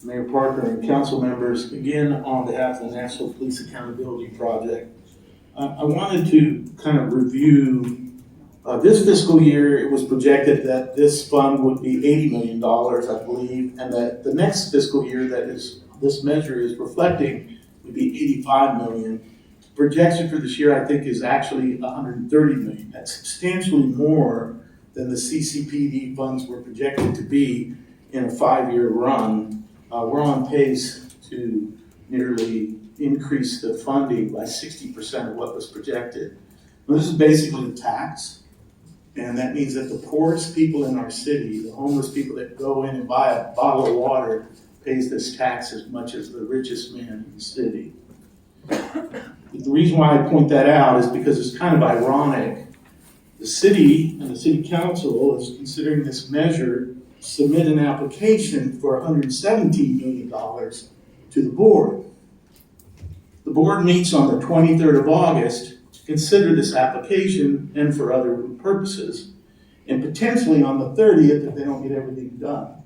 Mayor Parker and council members, again, on behalf of the National Police Accountability Project, I wanted to kind of review this fiscal year. It was projected that this fund would be $80 million, I believe, and that the next fiscal year that this measure is reflecting would be $85 million. Projection for this year, I think, is actually $130 million. That's substantially more than the CCPD funds were projected to be in a 5-year run. We're on pace to nearly increase the funding by 60% of what was projected. Well, this is basically a tax, and that means that the poorest people in our city, the homeless people that go in and buy a bottle of water, pays this tax as much as the richest man in the city. The reason why I point that out is because it's kind of ironic. The city and the city council is considering this measure, submit an application for $117 million to the board. The board meets on the 23rd of August to consider this application and for other purposes, and potentially on the 30th if they don't get everything done.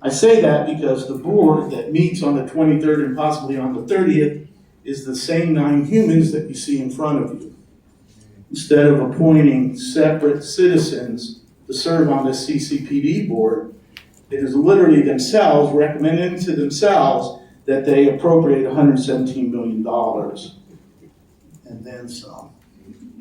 I say that because the board that meets on the 23rd and possibly on the 30th is the same 9 humans that you see in front of you. Instead of appointing separate citizens to serve on this CCPD board, it is literally themselves recommending to themselves that they appropriate $117 million and then some.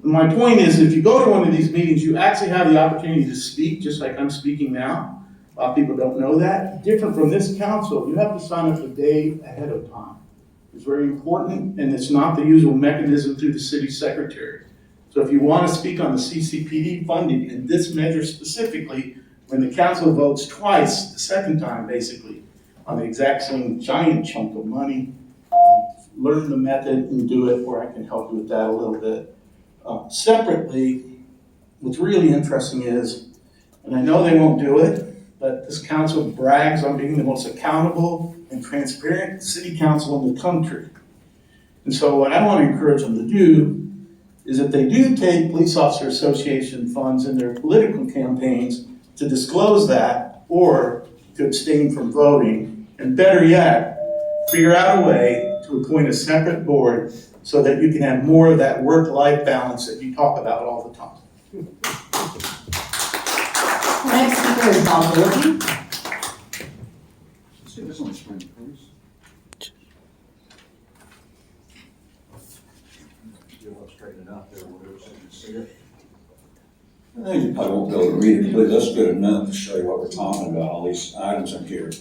My point is, if you go to one of these meetings, you actually have the opportunity to speak, just like I'm speaking now. A lot of people don't know that. Different from this council, you have to sign up a day ahead of time. It's very important, and it's not the usual mechanism through the city secretary. So if you want to speak on the CCPD funding and this measure specifically, when the council votes twice, the second time basically, on the exact same giant chunk of money, learn the method and do it, where I can help you with that a little bit. Separately, what's really interesting is, and I know they won't do it, but this council brags on being the most accountable and transparent city council in the country. And so what I want to encourage them to do is that they do take Police Officer Association funds in their political campaigns to disclose that or to abstain from voting. And better yet, figure out a way to appoint a separate board so that you can have more of that work-life balance that you talk about all the time. Next speaker is Bob Wilkie. See this on the screen, please. You'll straighten it out there, whatever, so you can see it. I think you probably won't be able to read it completely. That's good enough to show you what we're talking about, all these items in here,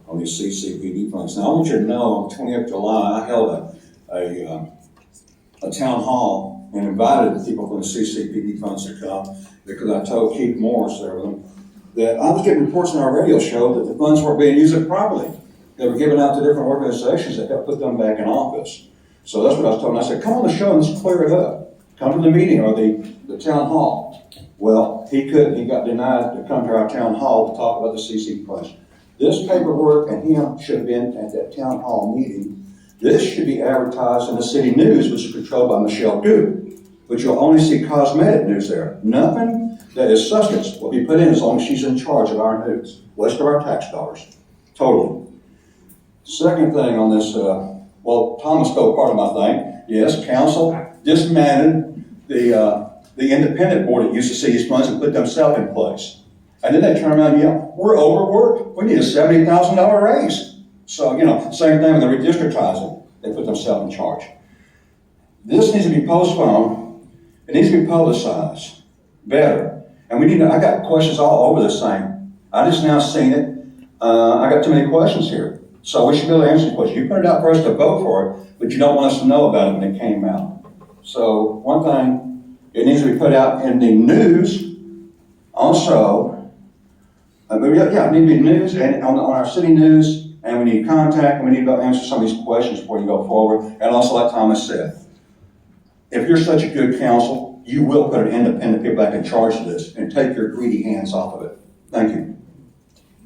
all these CCPD funds. Now, I want you to know, on 20th of July, I held a town hall and invited people from the CCPD funds to come, because I told Keith Morris there with them that I was getting reports on our radio show that the funds weren't being used properly. They were given out to different organizations that helped put them back in office. So that's what I was told. And I said, come on the show and let's clear it up. Come to the meeting or the town hall. Well, he couldn't. He got denied to come to our town hall to talk about the CC funds. This paperwork and him should have been at that town hall meeting. This should be advertised in the city news, which is controlled by Michelle Duke. But you'll only see cosmetic news there. Nothing that is substance will be put in as long as she's in charge of our news. Waste of our tax dollars. Totally. Second thing on this, well, Thomas stole part of my thing. Yes, council dismantled the independent board that used to see these funds and put themselves in place. And then they turn around and yell, we're overworked. We need a $70,000 raise. So, same thing with the redistrictizing. They put themselves in charge. This needs to be postponed. It needs to be publicized better. And I got questions all over this thing. I just now seen it. I got too many questions here. So we should be able to answer the question. You put it out for us to vote for it, but you don't want us to know about it when it came out. So one thing, it needs to be put out in the news also. It needs to be news and on our city news, and we need contact, and we need to answer some of these questions before you go forward. And also, like Thomas said, if you're such a good council, you will put an independent people back in charge of this and take your greedy hands off of it. Thank you.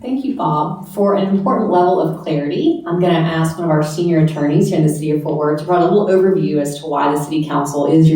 Thank you, Bob. For an important level of clarity, I'm going to ask one of our senior attorneys here in the city of Fort Worth to provide a little overview as to why the city council is your